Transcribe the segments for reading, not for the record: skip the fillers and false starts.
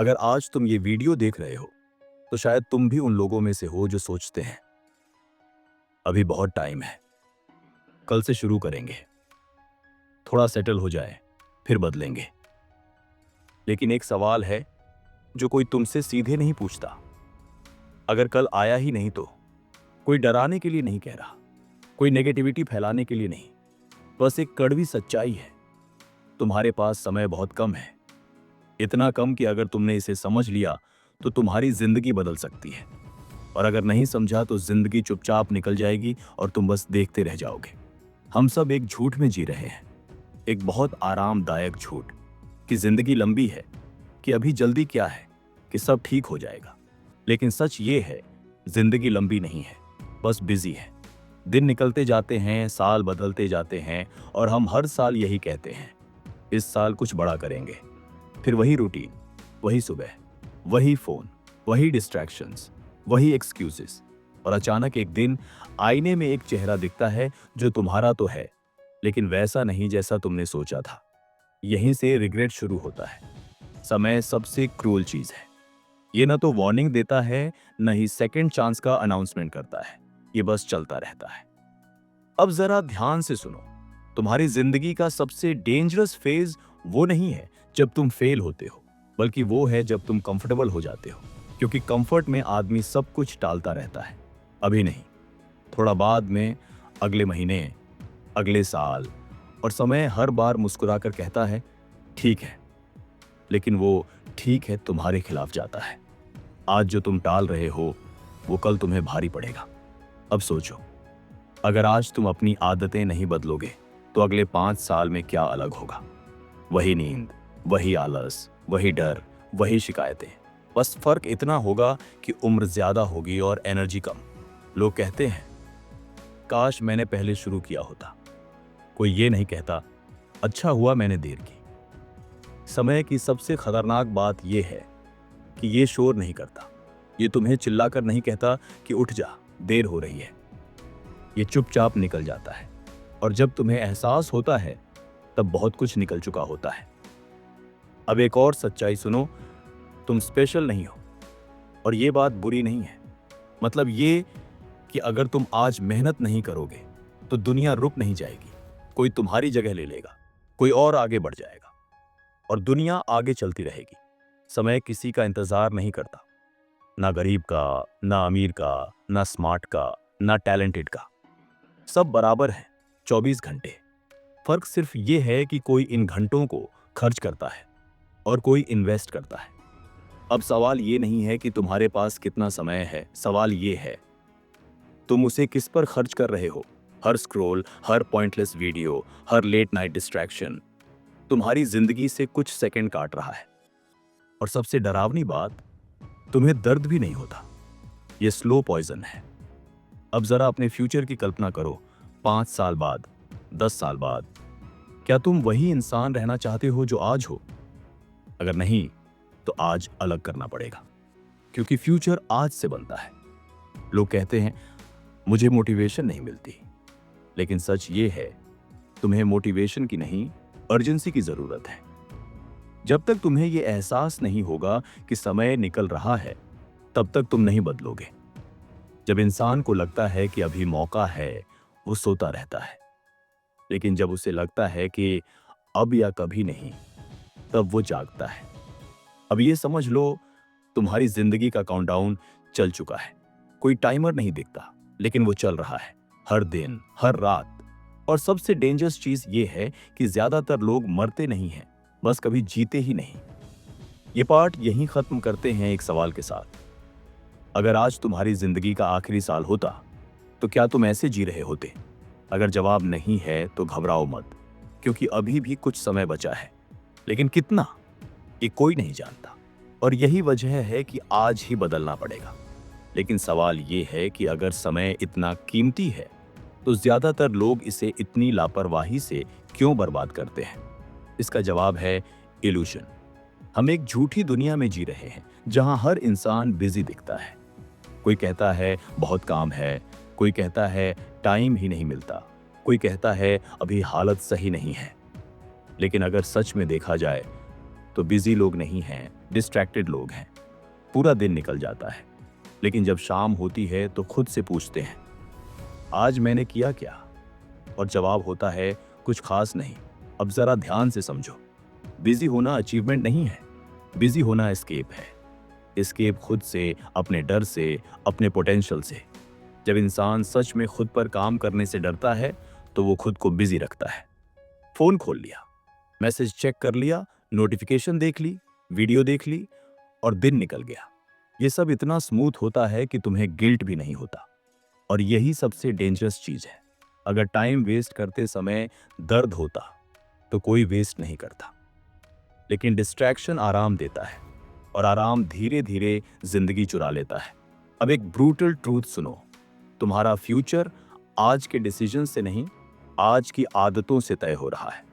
अगर आज तुम ये वीडियो देख रहे हो तो शायद तुम भी उन लोगों में से हो जो सोचते हैं अभी बहुत टाइम है, कल से शुरू करेंगे, थोड़ा सेटल हो जाए फिर बदलेंगे। लेकिन एक सवाल है जो कोई तुमसे सीधे नहीं पूछता। अगर कल आया ही नहीं तो? कोई डराने के लिए नहीं कह रहा, कोई नेगेटिविटी फैलाने के लिए नहीं, बस एक कड़वी सच्चाई है। तुम्हारे पास समय बहुत कम है, इतना कम कि अगर तुमने इसे समझ लिया तो तुम्हारी जिंदगी बदल सकती है, और अगर नहीं समझा तो जिंदगी चुपचाप निकल जाएगी और तुम बस देखते रह जाओगे। हम सब एक झूठ में जी रहे हैं, एक बहुत आरामदायक झूठ कि जिंदगी लंबी है, कि अभी जल्दी क्या है, कि सब ठीक हो जाएगा। लेकिन सच ये है, जिंदगी लंबी नहीं है, बस बिजी है। दिन निकलते जाते हैं, साल बदलते जाते हैं, और हम हर साल यही कहते हैं, इस साल कुछ बड़ा करेंगे। फिर वही रूटीन, वही सुबह, वही फोन, वही डिस्ट्रैक्शंस, वही एक्सक्यूजेस, और अचानक एक दिन आईने में एक चेहरा दिखता है जो तुम्हारा तो है, लेकिन वैसा नहीं जैसा तुमने सोचा था। यहीं से रिग्रेट शुरू होता है। समय सबसे क्रूअल चीज है। ये ना तो वार्निंग देता है, न ही सेकंड चांस का अनाउंसमेंट करता है। ये बस चलता रहता है। अब जरा ध्यान से सुनो, तुम्हारी जिंदगी का सबसे डेंजरस फेज वो नहीं है जब तुम फेल होते हो, बल्कि वो है जब तुम कंफर्टेबल हो जाते हो। क्योंकि कंफर्ट में आदमी सब कुछ टालता रहता है। अभी नहीं, थोड़ा बाद में, अगले महीने, अगले साल, और समय हर बार मुस्कुराकर कहता है ठीक है। लेकिन वो ठीक है तुम्हारे खिलाफ जाता है। आज जो तुम टाल रहे हो वो कल तुम्हें भारी पड़ेगा। अब सोचो, अगर आज तुम अपनी आदतें नहीं बदलोगे तो अगले 5 साल में क्या अलग होगा? वही नींद, वही आलस, वही डर, वही शिकायतें। बस फर्क इतना होगा कि उम्र ज्यादा होगी और एनर्जी कम। लोग कहते हैं काश मैंने पहले शुरू किया होता। कोई ये नहीं कहता अच्छा हुआ मैंने देर की। समय की सबसे खतरनाक बात यह है कि ये शोर नहीं करता। ये तुम्हें चिल्लाकर नहीं कहता कि उठ जा, देर हो रही है। ये चुपचाप निकल जाता है, और जब तुम्हें एहसास होता है तब बहुत कुछ निकल चुका होता है। अब एक और सच्चाई सुनो, तुम स्पेशल नहीं हो, और ये बात बुरी नहीं है। मतलब ये कि अगर तुम आज मेहनत नहीं करोगे तो दुनिया रुक नहीं जाएगी। कोई तुम्हारी जगह ले लेगा, कोई और आगे बढ़ जाएगा, और दुनिया आगे चलती रहेगी। समय किसी का इंतजार नहीं करता, ना गरीब का, ना अमीर का, ना स्मार्ट का, ना टैलेंटेड का। सब बराबर है, 24 घंटे। फर्क सिर्फ ये है कि कोई इन घंटों को खर्च करता है और कोई इन्वेस्ट करता है। अब सवाल ये नहीं है कि तुम्हारे पास कितना समय है, सवाल ये है तुम उसे किस पर खर्च कर रहे हो। हर स्क्रॉल, हर पॉइंटलेस वीडियो, हर लेट नाइट डिस्ट्रैक्शन तुम्हारी जिंदगी से कुछ सेकंड काट रहा है। और सबसे डरावनी बात, तुम्हें दर्द भी नहीं होता। ये स्लो पॉइजन है। अब जरा अपने फ्यूचर की कल्पना करो, 5 साल बाद, 10 साल बाद। क्या तुम वही इंसान रहना चाहते हो जो आज हो? अगर नहीं तो आज अलग करना पड़ेगा, क्योंकि फ्यूचर आज से बनता है। लोग कहते हैं मुझे मोटिवेशन नहीं मिलती, लेकिन सच ये है तुम्हें मोटिवेशन की नहीं, अर्जेंसी की जरूरत है। जब तक तुम्हें यह एहसास नहीं होगा कि समय निकल रहा है, तब तक तुम नहीं बदलोगे। जब इंसान को लगता है कि अभी मौका है, वो सोता रहता है। लेकिन जब उसे लगता है कि अब या कभी नहीं, तब वो जागता है। अब ये समझ लो, तुम्हारी जिंदगी का काउंटडाउन चल चुका है। कोई टाइमर नहीं दिखता, लेकिन वो चल रहा है, हर दिन, हर रात। और सबसे डेंजरस चीज ये है कि ज्यादातर लोग मरते नहीं हैं, बस कभी जीते ही नहीं। ये पार्ट यहीं खत्म करते हैं एक सवाल के साथ। अगर आज तुम्हारी जिंदगी का आखिरी साल होता तो क्या तुम ऐसे जी रहे होते? अगर जवाब नहीं है तो घबराओ मत, क्योंकि अभी भी कुछ समय बचा है। लेकिन कितना, ये कोई नहीं जानता। और यही वजह है कि आज ही बदलना पड़ेगा। लेकिन सवाल ये है कि अगर समय इतना कीमती है तो ज्यादातर लोग इसे इतनी लापरवाही से क्यों बर्बाद करते हैं? इसका जवाब है इल्यूशन। हम एक झूठी दुनिया में जी रहे हैं जहां हर इंसान बिजी दिखता है। कोई कहता है बहुत काम है, कोई कहता है टाइम ही नहीं मिलता, कोई कहता है अभी हालत सही नहीं है। लेकिन अगर सच में देखा जाए तो बिजी लोग नहीं हैं, डिस्ट्रैक्टेड लोग हैं, पूरा दिन निकल जाता है, लेकिन जब शाम होती है तो खुद से पूछते हैं, आज मैंने किया क्या? और जवाब होता है, कुछ खास नहीं। अब जरा ध्यान से समझो, बिजी होना अचीवमेंट नहीं है, बिजी होना एस्केप है। एस्केप खुद से, अपने डर से, अपने पोटेंशियल से। जब इंसान सच में खुद पर काम करने से डरता है तो वो खुद को बिजी रखता है। फोन खोल लिया, मैसेज चेक कर लिया, नोटिफिकेशन देख ली, वीडियो देख ली और दिन निकल गया। ये सब इतना स्मूथ होता है कि तुम्हें गिल्ट भी नहीं होता। और यही सबसे डेंजरस चीज है। अगर टाइम वेस्ट करते समय दर्द होता तो कोई वेस्ट नहीं करता, लेकिन डिस्ट्रैक्शन आराम देता है और आराम धीरे धीरे जिंदगी चुरा लेता है। अब एक ब्रूटल ट्रूथ सुनो, तुम्हारा फ्यूचर आज के डिसीजन से नहीं, आज की आदतों से तय हो रहा है।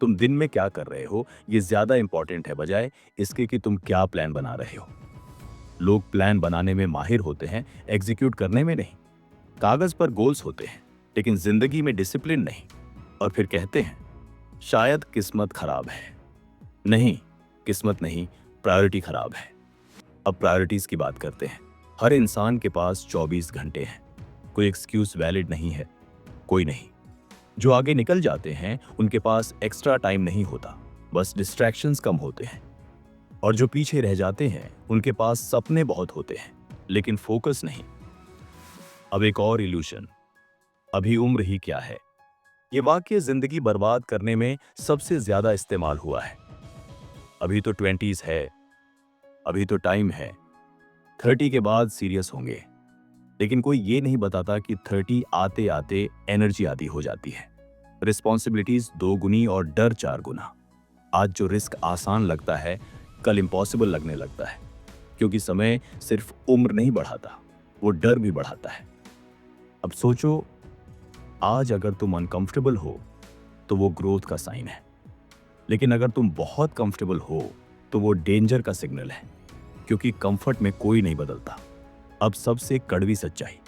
तुम दिन में क्या कर रहे हो ये ज्यादा इंपॉर्टेंट है बजाय इसके कि तुम क्या प्लान बना रहे हो। लोग प्लान बनाने में माहिर होते हैं, एग्जीक्यूट करने में नहीं। कागज पर गोल्स होते हैं लेकिन जिंदगी में डिसिप्लिन नहीं। और फिर कहते हैं शायद किस्मत खराब है। नहीं, किस्मत नहीं, प्रायोरिटी खराब है। अब प्रायोरिटीज की बात करते हैं। हर इंसान के पास 24 घंटे हैं। कोई एक्सक्यूज वैलिड नहीं है, कोई नहीं। जो आगे निकल जाते हैं उनके पास एक्स्ट्रा टाइम नहीं होता, बस डिस्ट्रैक्शंस कम होते हैं। और जो पीछे रह जाते हैं उनके पास सपने बहुत होते हैं लेकिन फोकस नहीं। अब एक और इल्यूशन, अभी उम्र ही क्या है। ये वाक्य जिंदगी बर्बाद करने में सबसे ज्यादा इस्तेमाल हुआ है। अभी तो 20s है, अभी तो टाइम है, 30 के बाद सीरियस होंगे। लेकिन कोई ये नहीं बताता कि 30 आते आते एनर्जी आधी हो जाती है, रिस्पॉन्सिबिलिटीज 2 गुनी और डर 4 गुना। आज जो रिस्क आसान लगता है कल इम्पॉसिबल लगने लगता है, क्योंकि समय सिर्फ उम्र नहीं बढ़ाता, वो डर भी बढ़ाता है। अब सोचो, आज अगर तुम अनकंफर्टेबल हो तो वो ग्रोथ का साइन है, लेकिन अगर तुम बहुत कंफर्टेबल हो तो वो डेंजर का सिग्नल है, क्योंकि कंफर्ट में कोई नहीं बदलता। अब सबसे कड़वी सच्चाई,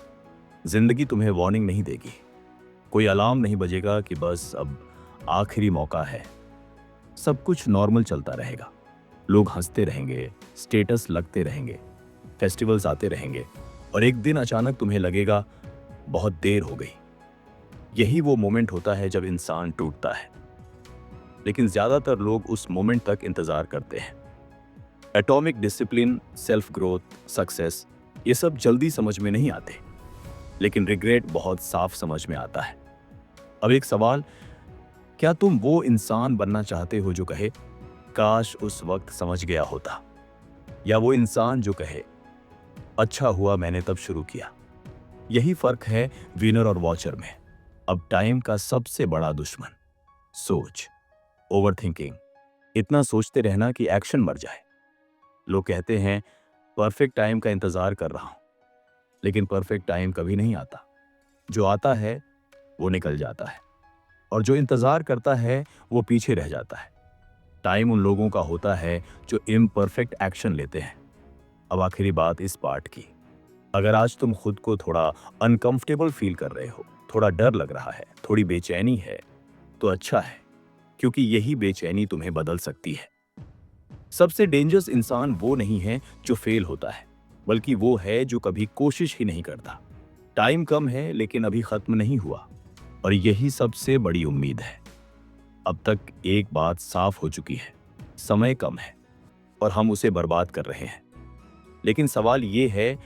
जिंदगी तुम्हें वार्निंग नहीं देगी। कोई अलार्म नहीं बजेगा कि बस अब आखिरी मौका है। सब कुछ नॉर्मल चलता रहेगा, लोग हंसते रहेंगे, स्टेटस लगते रहेंगे, फेस्टिवल्स आते रहेंगे और एक दिन अचानक तुम्हें लगेगा बहुत देर हो गई। यही वो मोमेंट होता है जब इंसान टूटता है। लेकिन ज्यादातर लोग उस मोमेंट तक इंतजार करते हैं। Atomic discipline, self growth, success, ये सब जल्दी समझ में नहीं आते, लेकिन रिग्रेट बहुत साफ समझ में आता है। अब एक सवाल, क्या तुम वो इंसान बनना चाहते हो जो कहे काश उस वक्त समझ गया होता, या वो इंसान जो कहे अच्छा हुआ मैंने तब शुरू किया? यही फर्क है विनर और वॉचर में। अब टाइम का सबसे बड़ा दुश्मन सोच, ओवरथिंकिंग, इतना सोचते रहना कि एक्शन मर जाए। लोग कहते हैं परफेक्ट टाइम का इंतजार कर रहा हूं, लेकिन परफेक्ट टाइम कभी नहीं आता। जो आता है वो निकल जाता है और जो इंतजार करता है वो पीछे रह जाता है। टाइम उन लोगों का होता है जो इम्परफेक्ट एक्शन लेते हैं। अब आखिरी बात इस पार्ट की, अगर आज तुम खुद को थोड़ा अनकंफर्टेबल फील कर रहे हो, थोड़ा डर लग रहा है, थोड़ी बेचैनी है, तो अच्छा है, क्योंकि यही बेचैनी तुम्हें बदल सकती है। सबसे डेंजरस इंसान वो नहीं है जो फेल होता है, बल्कि वो है जो कभी कोशिश ही नहीं करता। टाइम कम है लेकिन अभी खत्म नहीं हुआ, और यही सबसे बड़ी उम्मीद है। अब तक एक बात साफ हो चुकी है, समय कम है और हम उसे बर्बाद कर रहे हैं। लेकिन सवाल ये है,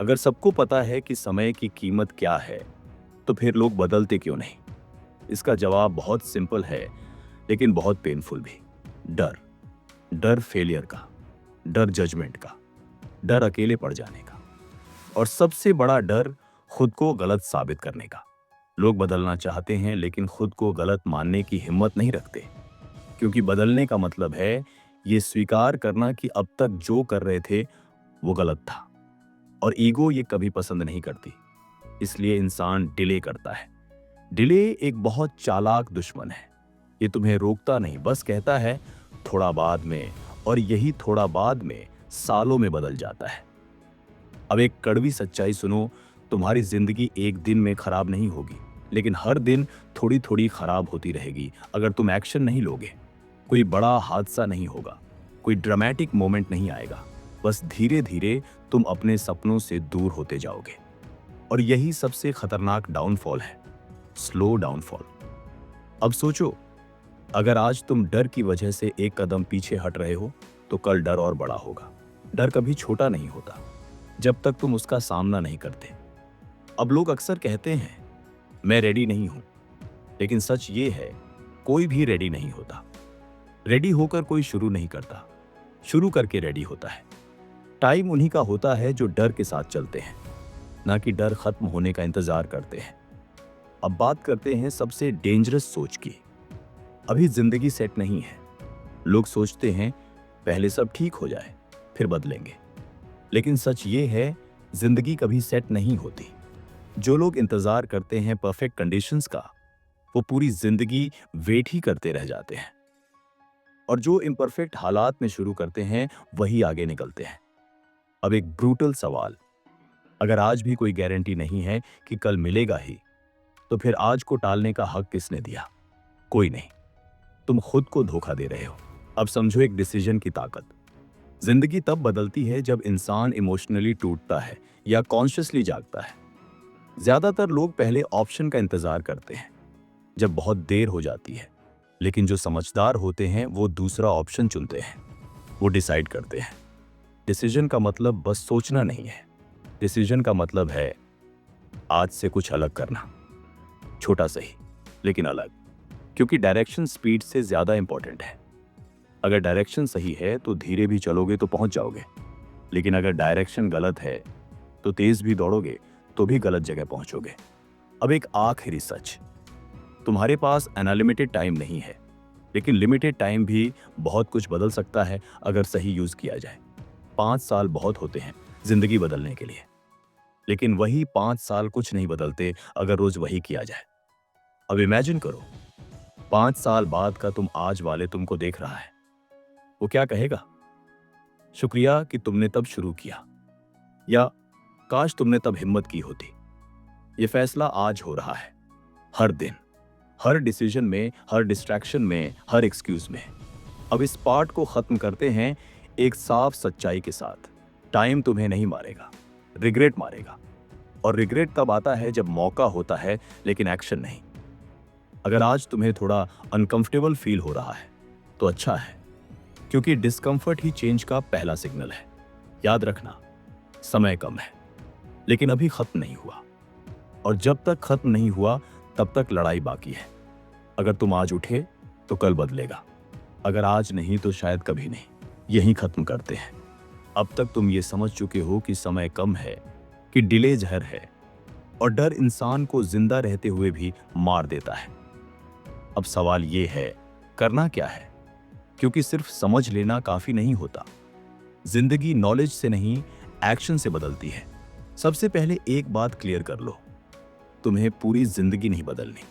अगर सबको पता है कि समय की कीमत क्या है, तो फिर लोग बदलते क्यों नहीं? इसका जवाब बहुत सिंपल है लेकिन बहुत पेनफुल भी। डर, डर फेलियर का, डर जजमेंट का, डर अकेले पड़ जाने का, और सबसे बड़ा डर खुद को गलत साबित करने का। लोग बदलना चाहते हैं लेकिन खुद को गलत मानने की हिम्मत नहीं रखते, क्योंकि बदलने का मतलब है ये स्वीकार करना कि अब तक जो कर रहे थे वो गलत था। और ईगो ये कभी पसंद नहीं करती, इसलिए इंसान डिले करता है। डिले एक बहुत चालाक दुश्मन है। ये तुम्हें रोकता नहीं, बस कहता है थोड़ा बाद में, और यही थोड़ा बाद में सालों में बदल जाता है। अब एक कड़वी सच्चाई सुनो, तुम्हारी जिंदगी एक दिन में खराब नहीं होगी, लेकिन हर दिन थोड़ी थोड़ी खराब होती रहेगी अगर तुम एक्शन नहीं लोगे। कोई बड़ा हादसा नहीं होगा, कोई ड्रामेटिक मोमेंट नहीं आएगा, बस धीरे धीरे तुम अपने सपनों से दूर होते जाओगे। और यही सबसे खतरनाक डाउनफॉल है, स्लो डाउनफॉल। अब सोचो, अगर आज तुम डर की वजह से एक कदम पीछे हट रहे हो तो कल डर और बड़ा होगा। डर कभी छोटा नहीं होता जब तक तुम उसका सामना नहीं करते। अब लोग अक्सर कहते हैं मैं रेडी नहीं हूं, लेकिन सच ये है कोई भी रेडी नहीं होता। रेडी होकर कोई शुरू नहीं करता, शुरू करके रेडी होता है। टाइम उन्हीं का होता है जो डर के साथ चलते हैं, ना कि डर खत्म होने का इंतजार करते हैं। अब बात करते हैं सबसे डेंजरस सोच की। अभी जिंदगी सेट नहीं है। लोग सोचते हैं पहले सब ठीक हो जाए फिर बदलेंगे, लेकिन सच ये है जिंदगी कभी सेट नहीं होती। जो लोग इंतजार करते हैं परफेक्ट कंडीशंस का, वो पूरी जिंदगी वेट ही करते रह जाते हैं। और जो इम्परफेक्ट हालात में शुरू करते हैं वही आगे निकलते हैं। अब एक ब्रूटल सवाल, अगर आज भी कोई गारंटी नहीं है कि कल मिलेगा ही, तो फिर आज को टालने का हक किसने दिया? कोई नहीं, तुम खुद को धोखा दे रहे हो। अब समझो एक डिसीजन की ताकत। जिंदगी तब बदलती है जब इंसान इमोशनली टूटता है या कॉन्शियसली जागता है। ज्यादातर लोग पहले ऑप्शन का इंतजार करते हैं जब बहुत देर हो जाती है, लेकिन जो समझदार होते हैं वो दूसरा ऑप्शन चुनते हैं। वो डिसाइड करते हैं। डिसीजन का मतलब बस सोचना नहीं है। डिसीजन का मतलब है आज से कुछ अलग करना, छोटा सही लेकिन अलग। क्योंकि डायरेक्शन स्पीड से ज्यादा इंपॉर्टेंट है। अगर डायरेक्शन सही है तो धीरे भी चलोगे तो पहुंच जाओगे, लेकिन अगर डायरेक्शन गलत है तो तेज भी दौड़ोगे तो भी गलत जगह पहुंचोगे। अब एक आखिरी सच, तुम्हारे पास अनलिमिटेड टाइम नहीं है, लेकिन लिमिटेड टाइम भी बहुत कुछ बदल सकता है अगर सही यूज किया जाए। 5 साल बहुत होते हैं जिंदगी बदलने के लिए, लेकिन वही 5 साल कुछ नहीं बदलते अगर रोज वही किया जाए। अब इमेजिन करो 5 साल बाद का तुम आज वाले तुमको देख रहा है। वो क्या कहेगा? शुक्रिया कि तुमने तब शुरू किया, या काश तुमने तब हिम्मत की होती। ये फैसला आज हो रहा है, हर दिन, हर डिसीजन में, हर डिस्ट्रैक्शन में, हर एक्सक्यूज में। अब इस पार्ट को खत्म करते हैं एक साफ सच्चाई के साथ। टाइम तुम्हें नहीं मारेगा, रिग्रेट मारेगा। और रिग्रेट तब आता है जब मौका होता है लेकिन एक्शन नहीं। अगर आज तुम्हें थोड़ा अनकंफर्टेबल फील हो रहा है तो अच्छा है, क्योंकि डिस्कंफर्ट ही चेंज का पहला सिग्नल है। याद रखना, समय कम है, लेकिन अभी खत्म नहीं हुआ। और जब तक खत्म नहीं हुआ तब तक लड़ाई बाकी है। अगर तुम आज उठे तो कल बदलेगा, अगर आज नहीं तो शायद कभी नहीं। यही खत्म करते हैं। अब तक तुम ये समझ चुके हो कि समय कम है, कि डिले जहर है, और डर इंसान को जिंदा रहते हुए भी मार देता है। अब सवाल ये है, करना क्या है? क्योंकि सिर्फ समझ लेना काफी नहीं होता। जिंदगी नॉलेज से नहीं, एक्शन से बदलती है। सबसे पहले एक बात क्लियर कर लो, तुम्हें पूरी जिंदगी नहीं बदलनी,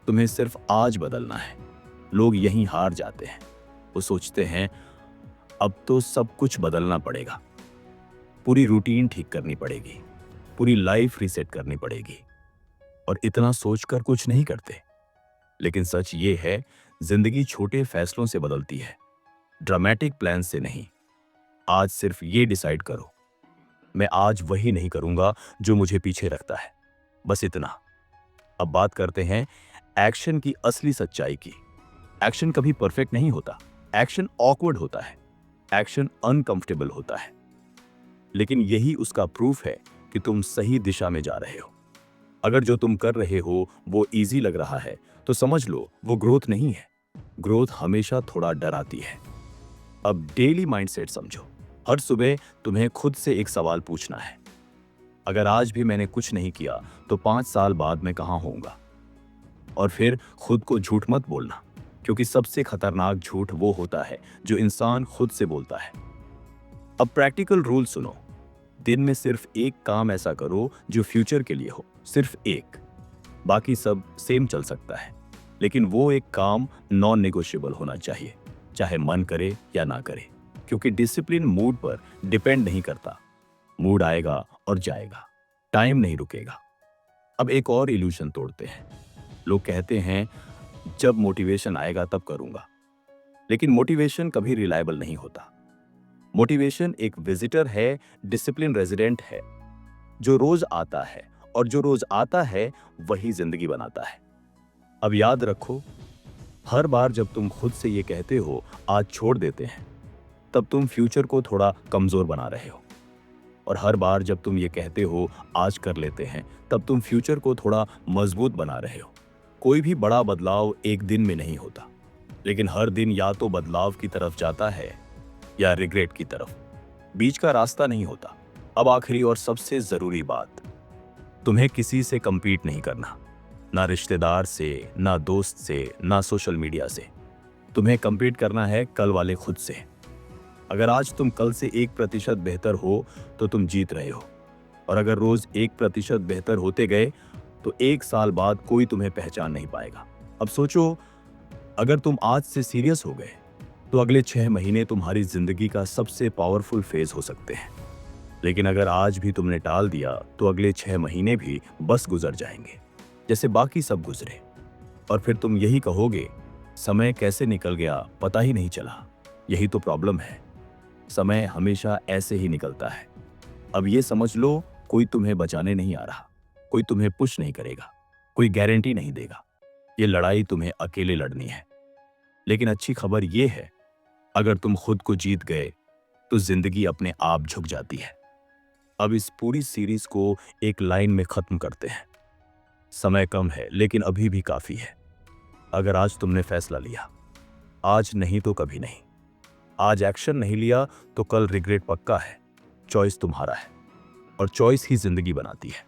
तुम्हें सिर्फ आज बदलना है। लोग यहीं हार जाते हैं। वो सोचते हैं अब तो सब कुछ बदलना पड़ेगा, पूरी रूटीन ठीक करनी पड़ेगी, पूरी लाइफ रीसेट करनी पड़ेगी, और इतना सोचकर कुछ नहीं करते। लेकिन सच ये है, जिंदगी छोटे फैसलों से बदलती है, ड्रामेटिक प्लान से नहीं। आज सिर्फ ये डिसाइड करो, मैं आज वही नहीं करूंगा जो मुझे पीछे रखता है, बस इतना। अब बात करते हैं एक्शन की असली सच्चाई की। एक्शन कभी परफेक्ट नहीं होता, एक्शन ऑकवर्ड होता है, एक्शन अनकंफर्टेबल होता है, लेकिन यही उसका प्रूफ है कि तुम सही दिशा में जा रहे हो। अगर जो तुम कर रहे हो वो इजी लग रहा है तो समझ लो वो ग्रोथ नहीं है। ग्रोथ हमेशा थोड़ा डराती है। अब डेली माइंडसेट समझो। हर सुबह तुम्हें खुद से एक सवाल पूछना है, अगर आज भी मैंने कुछ नहीं किया तो 5 साल बाद मैं कहां होऊंगा? और फिर खुद को झूठ मत बोलना, क्योंकि सबसे खतरनाक झूठ वो होता है जो इंसान खुद से बोलता है। अब प्रैक्टिकल रूल सुनो, दिन में सिर्फ एक काम ऐसा करो जो फ्यूचर के लिए हो, सिर्फ एक। बाकी सब सेम चल सकता है, लेकिन वो एक काम नॉन नेगोशिएबल होना चाहिए, चाहे मन करे या ना करे, क्योंकि डिसिप्लिन मूड पर डिपेंड नहीं करता। मूड आएगा और जाएगा, टाइम नहीं रुकेगा। अब एक और इल्यूशन तोड़ते हैं। लोग कहते हैं जब मोटिवेशन आएगा तब करूंगा। लेकिन मोटिवेशन कभी रिलायबल नहीं होता। मोटिवेशन एक विजिटर है, डिसिप्लिन रेजिडेंट है, जो रोज आता है, और जो रोज आता है वही जिंदगी बनाता है। अब याद रखो, हर बार जब तुम खुद से ये कहते हो आज छोड़ देते हैं, तब तुम फ्यूचर को थोड़ा कमजोर बना रहे हो। और हर बार जब तुम ये कहते हो आज कर लेते हैं, तब तुम फ्यूचर को थोड़ा मजबूत बना रहे हो। कोई भी बड़ा बदलाव एक दिन में नहीं होता, लेकिन हर दिन या तो बदलाव की तरफ जाता है या रिग्रेट की तरफ। बीच का रास्ता नहीं होता। अब आखिरी और सबसे जरूरी बात, तुम्हें किसी से कंपीट नहीं करना, ना रिश्तेदार से, ना दोस्त से, ना सोशल मीडिया से। तुम्हें कंपीट करना है कल वाले खुद से। अगर आज तुम कल से 1% बेहतर हो तो तुम जीत रहे हो, और अगर रोज 1% बेहतर होते गए तो 1 साल बाद कोई तुम्हें पहचान नहीं पाएगा। अब सोचो, अगर तुम आज से सीरियस हो गए तो अगले 6 महीने तुम्हारी जिंदगी का सबसे पावरफुल फेज हो सकते हैं। लेकिन अगर आज भी तुमने टाल दिया तो अगले 6 महीने भी बस गुजर जाएंगे, जैसे बाकी सब गुजरे। और फिर तुम यही कहोगे, समय कैसे निकल गया पता ही नहीं चला। यही तो प्रॉब्लम है, समय हमेशा ऐसे ही निकलता है। अब ये समझ लो, कोई तुम्हें बचाने नहीं आ रहा, कोई तुम्हें पुश नहीं करेगा, कोई गारंटी नहीं देगा। ये लड़ाई तुम्हें अकेले लड़नी है। लेकिन अच्छी खबर ये है, अगर तुम खुद को जीत गए तो जिंदगी अपने आप झुक जाती है। अब इस पूरी सीरीज को एक लाइन में खत्म करते हैं। समय कम है लेकिन अभी भी काफी है। अगर आज तुमने फैसला लिया, आज नहीं तो कभी नहीं। आज एक्शन नहीं लिया तो कल रिग्रेट पक्का है। चॉइस तुम्हारा है, और चॉइस ही जिंदगी बनाती है।